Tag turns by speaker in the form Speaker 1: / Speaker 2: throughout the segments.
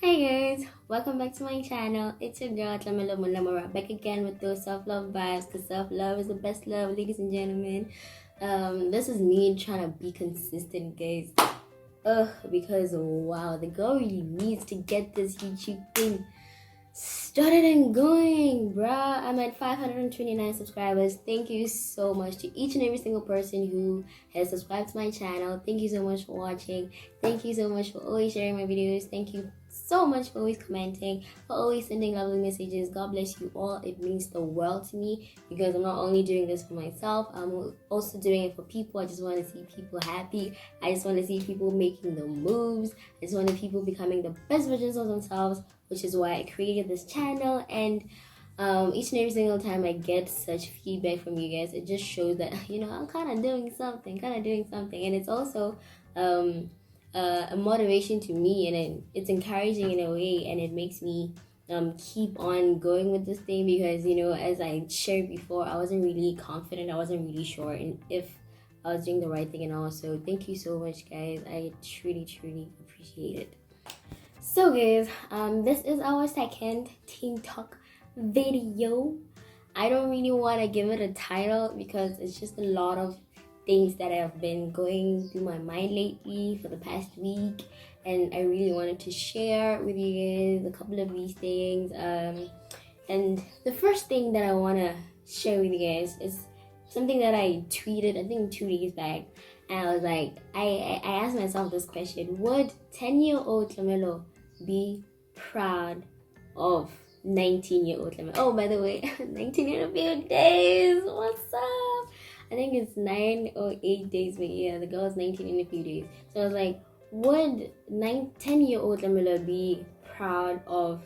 Speaker 1: Hi guys, welcome back to my channel. It's your girl Tlamelo Mulamura back again with those self-love vibes because self-love is the best love, ladies and gentlemen. This is me trying to be consistent, guys. Because wow, the girl really needs to get this YouTube thing started and going, bruh. I'm at 529 subscribers. Thank you so much to each and every single person who has subscribed to my channel. Thank you so much for watching. Thank you so much for always sharing my videos. Thank you so much for always commenting, for always sending lovely messages. God bless you all. It means the world to me because I'm not only doing this for myself, I'm also doing it for people. I just want to see people happy. I just want to see people making the moves. I just want to see people becoming the best versions of themselves, which is why I created this channel. And each and every single time I get such feedback from you guys, it just shows that I'm kind of doing something, and it's also a motivation to me, and it's encouraging in a way, and it makes me keep on going with this thing because as I shared before, I wasn't really confident, I wasn't really sure if I was doing the right thing and all. So thank you so much, guys. I truly appreciate it. So guys, this is our second Team Talk video. I don't really want to give it a title because it's just a lot of things that have been going through my mind lately for the past week, and I really wanted to share with you guys a couple of these things. And the first thing that I want to share with you guys is something that I tweeted, I think 2 days back, and I was like, I asked myself this question: would 10-year-old Tlamelo be proud of 19-year-old Tlamelo? Oh, by the way, 19 in a few days. What's up? I think it's 9 or 8 days, but yeah, the girl is 19 in a few days. So I was like, would 10-year-old Tlamelo be proud of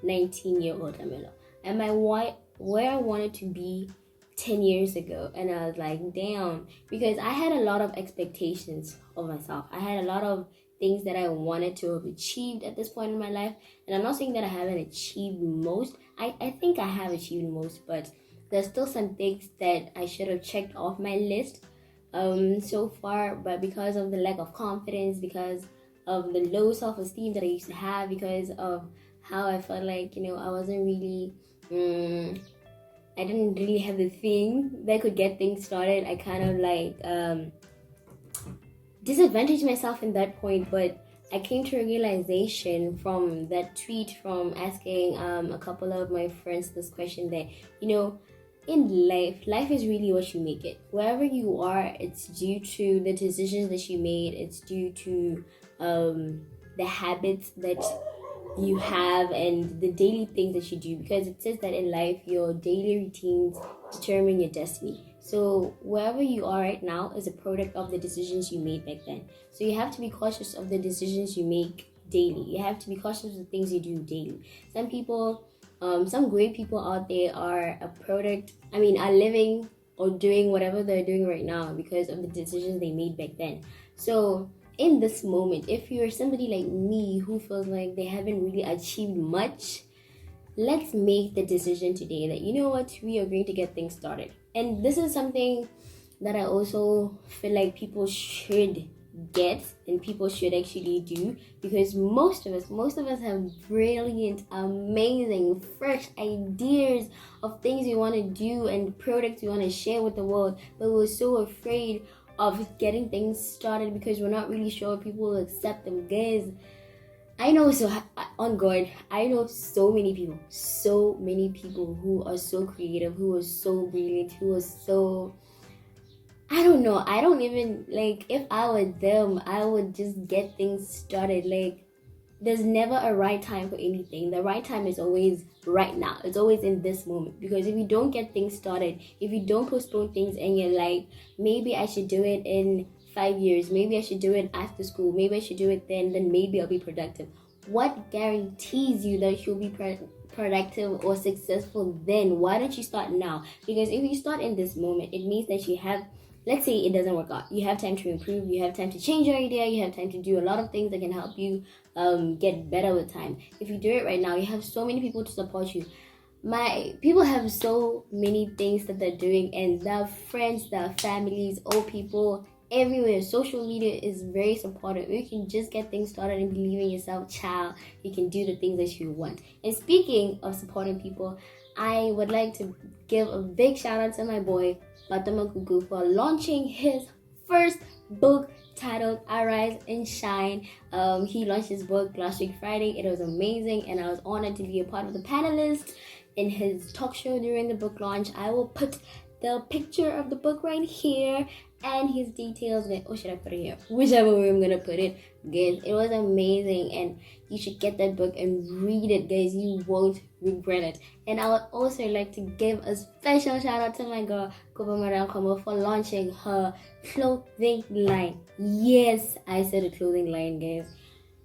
Speaker 1: 19-year-old Tlamelo? Am I where I wanted to be 10 years ago? And I was like, damn, because I had a lot of expectations of myself. I had a lot of things that I wanted to have achieved at this point in my life. And I'm not saying that I haven't achieved most. I think I have achieved most, but there's still some things that I should have checked off my list so far. But because of the lack of confidence, because of the low self-esteem that I used to have, because of how I felt like, I wasn't really... I didn't really have the thing that could get things started. I kind of like disadvantaged myself in that point, but I came to a realization from that tweet, from asking a couple of my friends this question that, in life is really what you make it. Wherever you are, it's due to the decisions that you made. It's due to the habits that you have and the daily things that you do, because it says that in life your daily routines determine your destiny. So wherever you are right now is a product of the decisions you made back then. So you have to be cautious of the decisions you make daily. You have to be cautious of the things you do daily. Some people, some great people out there are living or doing whatever they're doing right now because of the decisions they made back then. So in this moment, if you're somebody like me who feels like they haven't really achieved much, let's make the decision today that, we are going to get things started. And this is something that I also feel like people should get and people should actually do, because most of us have brilliant, amazing, fresh ideas of things we want to do and products we want to share with the world, but we're so afraid of getting things started because we're not really sure if people will accept them. Guys, I know on God, I know so many people who are so creative, who are so brilliant, who are so, I don't know, I don't even, like, if I were them, I would just get things started. Like, there's never a right time for anything. The right time is always right now. It's always in this moment. Because if you don't get things started, if you don't postpone things and you're like, maybe I should do it in 5 years, maybe I should do it after school, maybe I should do it then maybe I'll be productive. What guarantees you that you'll be productive or successful then? Why don't you start now? Because if you start in this moment, it means that you have, let's say it doesn't work out, you have time to improve, you have time to change your idea, you have time to do a lot of things that can help you get better with time. If you do it right now, you have so many people to support you. My people have so many things that they're doing, and their friends, their families, old people, everywhere. Social media is very supportive. You can just get things started and believe in yourself, child. You can do the things that you want. And speaking of supporting people, I would like to give a big shout out to my boy Batama Kuku for launching his first book titled Arise and Shine. He launched his book last week Friday. It was amazing, and I was honored to be a part of the panelists in his talk show during the book launch. I will put the picture of the book right here and his details. Oh, should I put it here? Whichever way I'm gonna put it, guys. It was amazing, and you should get that book and read it, guys. You won't regret it. And I would also like to give a special shout out to my girl Koba Marankomo for launching her clothing line. Yes, I said a clothing line, guys.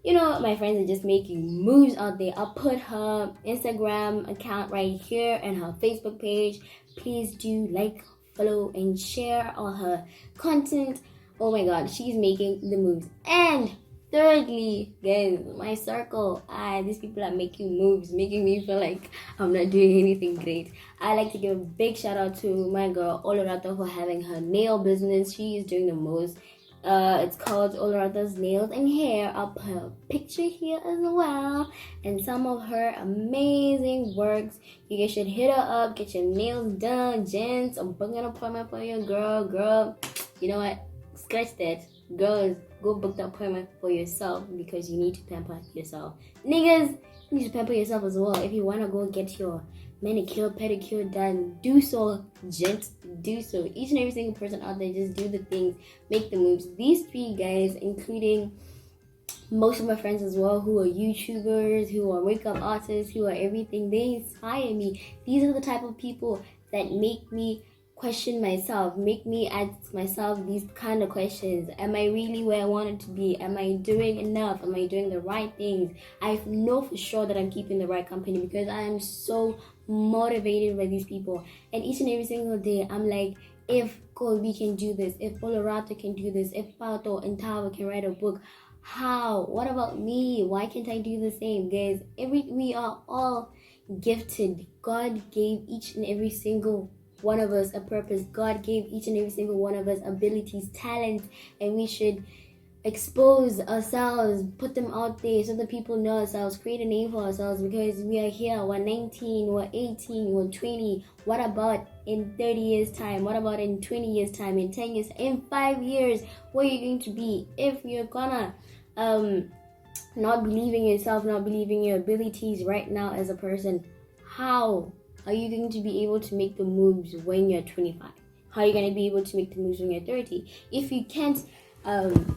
Speaker 1: You know, my friends are just making moves out there. I'll put her Instagram account right here and her Facebook page. Please do like, follow, and share all her content. Oh my god, she's making the moves. And thirdly, guys, my circle. These people are making moves, making me feel like I'm not doing anything great. I like to give a big shout out to my girl Olorata for having her nail business. She is doing the most. It's called Olorata's Nails and Hair. I'll put a picture here as well, and some of her amazing works. You guys should hit her up, get your nails done, gents. I'm booking an appointment for your girl. You know what? Scratch that. Girls, go book the appointment for yourself because you need to pamper yourself. Niggas, you need to pamper yourself as well. If you want to go get your manicure, pedicure done, do so, gents, do so. Each and every single person out there, just do the things, make the moves. These three guys, including most of my friends as well, who are YouTubers, who are makeup artists, who are everything, they inspire me. These are the type of people that make me question myself, make me ask myself these kind of questions. Am I really where I wanted to be? Am I doing enough? Am I doing the right things? I know for sure that I'm keeping the right company because I am so motivated by these people. And each and every single day, I'm like, if Colby can do this, if Olorata can do this, if Pato and Tawa can write a book, how? What about me? Why can't I do the same, guys? We are all gifted. God gave each and every single one of us a purpose. God gave each and every single one of us abilities, talents, and we should expose ourselves, put them out there so that people know ourselves, create a name for ourselves because we are here. We're 19, we're 18, we're 20. What about in 30 years time? What about in 20 years time, in 10 years, in 5 years? Where are you going to be if you're gonna not believe in yourself, not believe in your abilities right now as a person? How are you going to be able to make the moves when you're 25? How are you going to be able to make the moves when you're 30? If you can't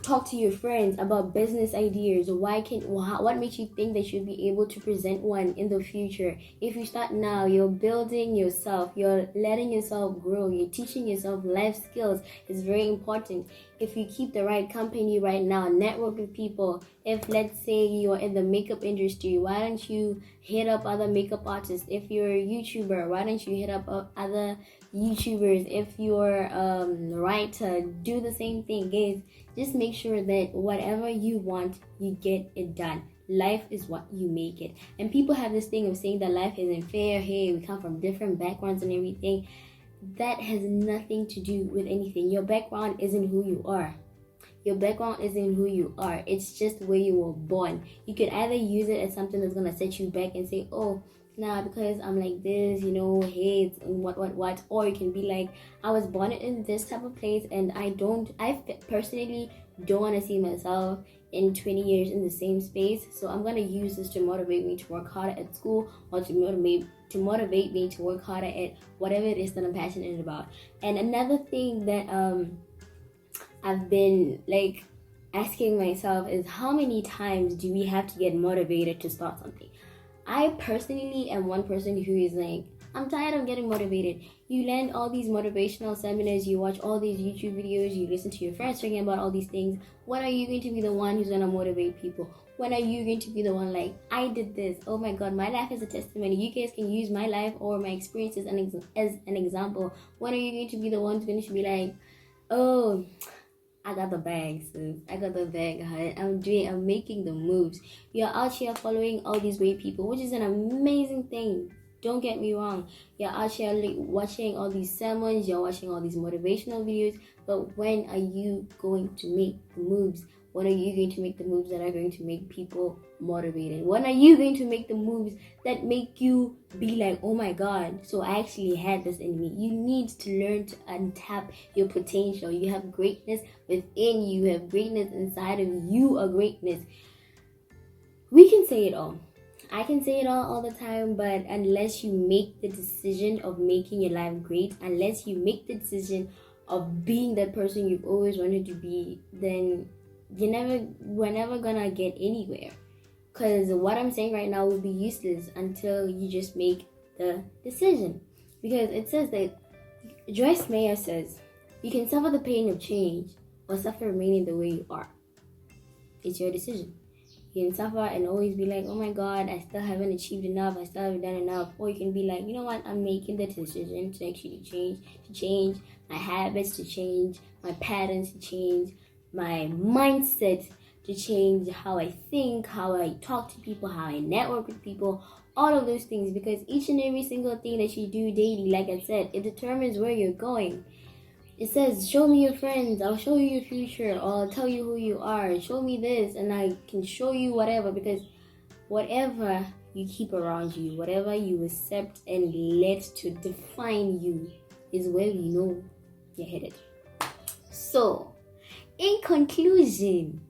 Speaker 1: talk to your friends about business ideas, what makes you think that you'll be able to present one in the future? If you start now, you're building yourself, you're letting yourself grow, you're teaching yourself life skills. It's very important. If you keep the right company right now, network with people. If let's say you're in the makeup industry, why don't you hit up other makeup artists? If you're a YouTuber, why don't you hit up other YouTubers? If you're a writer, do the same thing, guys. Just make sure that whatever you want, you get it done. Life is what you make it. And people have this thing of saying that life isn't fair. Hey, we come from different backgrounds and everything. That has nothing to do with anything. Your background isn't who you are. Your background isn't who you are. It's just where you were born. You could either use it as something that's going to set you back and say, oh, nah, because I'm like this, hey, it's what. Or you can be like, I was born in this type of place and I personally don't want to see myself in 20 years in the same space. So I'm going to use this to motivate me to work harder at school or to motivate me to work harder at whatever it is that I'm passionate about. And another thing that I've been like asking myself is, how many times do we have to get motivated to start something? I personally am one person who is like, I'm tired of getting motivated. You learn all these motivational seminars, you watch all these YouTube videos, you listen to your friends talking about all these things. When are you going to be the one who's going to motivate people? When are you going to be the one like, I did this? Oh my God, my life is a testimony. You guys can use my life or my experiences as an example. When are you going to be the one who's going to be like, oh, I got the bag, sis. I got the bag, honey. I'm making the moves. You're out here following all these great people, which is an amazing thing. Don't get me wrong. You're out here watching all these sermons, you're watching all these motivational videos, but when are you going to make the moves? When are you going to make the moves that are going to make people motivated? When are you going to make the moves that make you be like, oh my God, so I actually had this in me? You need to learn to untap your potential. You have greatness within you. You have greatness inside of you, a greatness. We can say it all. I can say it all the time, but unless you make the decision of making your life great, unless you make the decision of being that person you've always wanted to be, then we're never gonna get anywhere. Because what I'm saying right now will be useless until you just make the decision. Because it says that, Joyce Meyer says, you can suffer the pain of change or suffer remaining the way you are. It's your decision. You can suffer and always be like, oh my God, I still haven't achieved enough, I still haven't done enough. Or you can be like, you know what, I'm making the decision to actually change my habits, to change my patterns, to change my mindset, to change how I think, how I talk to people, how I network with people, all of those things. Because each and every single thing that you do daily, like I said, it determines where you're going. It says, show me your friends, I'll show you your future, or I'll tell you who you are. Show me this, and I can show you whatever. Because whatever you keep around you, whatever you accept and let to define you, is where we know you're headed. So, in conclusion,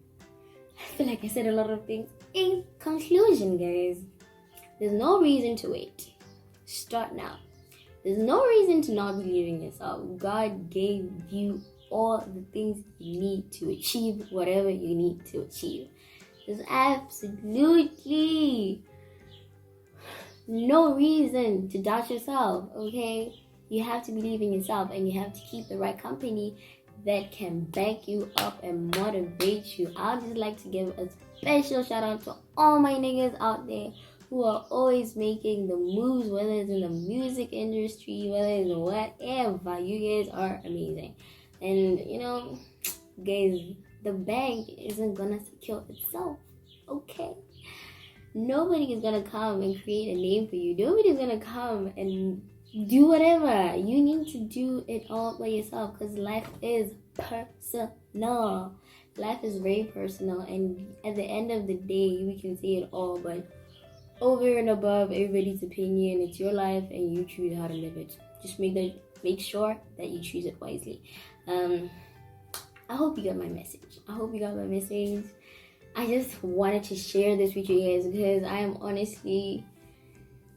Speaker 1: I feel like I said a lot of things. In conclusion, guys, there's no reason to wait. Start now. There's no reason to not believe in yourself. God gave you all the things you need to achieve whatever you need to achieve. There's absolutely no reason to doubt yourself, okay? You have to believe in yourself, and you have to keep the right company that can back you up and motivate you. I'd just like to give a special shout out to all my niggas out there who are always making the moves, whether it's in the music industry, whether it's whatever. You guys are amazing. And guys, the bank isn't gonna secure itself, okay? Nobody is gonna come and create a name for you. Nobody's gonna come and do whatever. You need to do it all by yourself, because life is personal. Life is very personal, and at the end of the day, we can say it all, but over and above everybody's opinion, it's your life and you choose how to live it. Just make sure that you choose it wisely. I hope you got my message. I just wanted to share this with you guys because I am honestly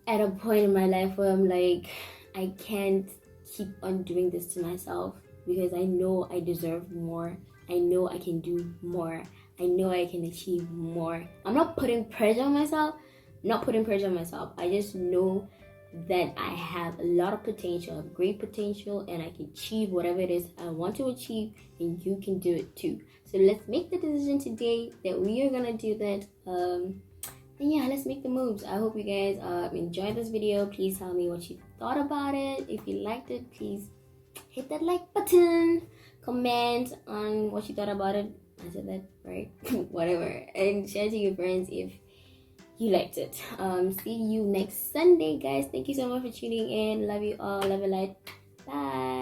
Speaker 1: at a point in my life where I'm like, I can't keep on doing this to myself, because I know I deserve more. I know I can do more. I know I can achieve more. I'm not putting pressure on myself. I just know that I have a lot of potential, great potential, and I can achieve whatever it is I want to achieve, and you can do it too. So let's make the decision today that we are gonna do that. And yeah, let's make the moves. I hope you guys enjoyed this video. Please tell me what you thought about it. If you liked it, please hit that like button. Comment on what you thought about it. I said that right. Whatever. And share to your friends if you liked it. See you next Sunday, guys. Thank you so much for tuning in. Love you all. Love you, light. Bye.